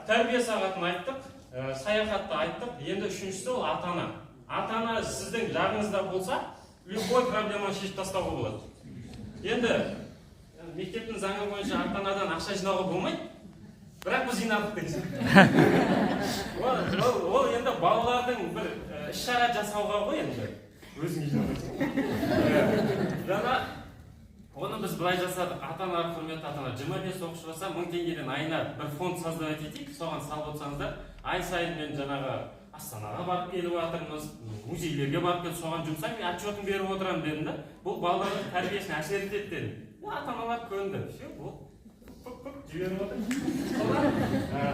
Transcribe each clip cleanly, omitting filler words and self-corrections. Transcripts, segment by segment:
Тәрбие сағатын айттық, саяхатты айттық. Енді үшіншісі ол ата-ана. Ата-ана сіздің жағыңызда болса, любой проблеманы шешіп тастауға болады. Енді мектептің заңы бойынша ата-анадан ақша жинауға болмайды, бірақ біз жинадық деген. Ол енді балалардың бір іс-шара жасауға ғой енді. Өзіңе жинадық. Жаңа оны біз былай жасадық. Ата-аналар, құрметті ата-аналар, 25 оқушыға 1000 теңгеден айына бір фонд создавать етейік. Соған салып отырсаңыздар, ай сайын мен жаңағы Астанаға барып келіп жатырмыз, музейлерге барып келіп соған жұмсаймын, отчетын беріп отырамын дедім да. Бұл балалардың тәрбиесіне әсер етеді дедім. Ата-аналар көнді. Все, бұл жіберіп отыр.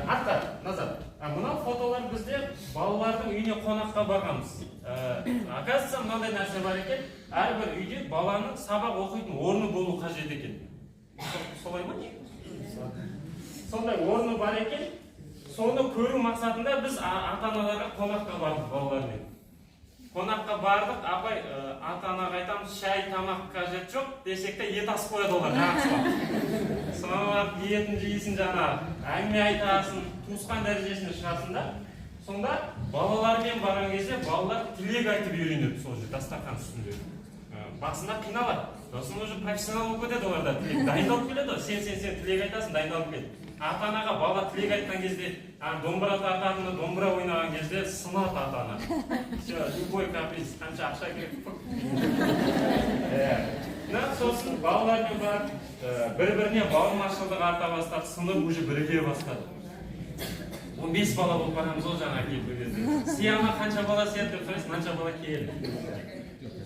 Атқа, назар. Мынау фотолар бізде балалардың үйіне қонаққа барғанбыз. Оказывается, мынандай нәрсе бар екен. Әрбір үйде баланың сабақ оқитын орны болу қажет екен. Солай ма? Сондай орны бар екен. Соны көру мақсатында біз ата-аналарға қонаққа бардық балалармен. Қонаққа бардық, апай, ата-анаға айтамыз, шай, тамақ қажет жоқ, десек те ет асып қояды олар, жақсылап. Сонап етін жейсін жаңа, әңгіме айтасың, туысқан дәрежесіне шығасың да. Сонда балалармен барған кезде балалар тілек айтып үйренеді сол жерде, дастархан үстінде. Басында қиналады. Сосын уже профессионал болып кетеді оларда. Дайындалып келеді, сен тілек айтасың, дайындалып келеді. Ата-анаға бала тілек айтқан кезде, домбыра тартатыны, домбыра ойнаған кезде сынады ата-ана. Все, любой каприз, қанша ақша керек. Сосын балалармен барып, бір-біріне бауырмашылдық арта бастады, сынып уже біріге бастады. 15 бала болып барамыз ол жаңа келіп кезде. Сияма қанша бала сияды деп сұрайсың, қанша бала келді.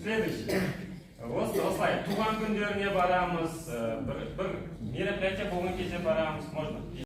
Следующий. Осылай, туған күндеріне барамыз, бір мероприятие болған кезде барамыз, можно.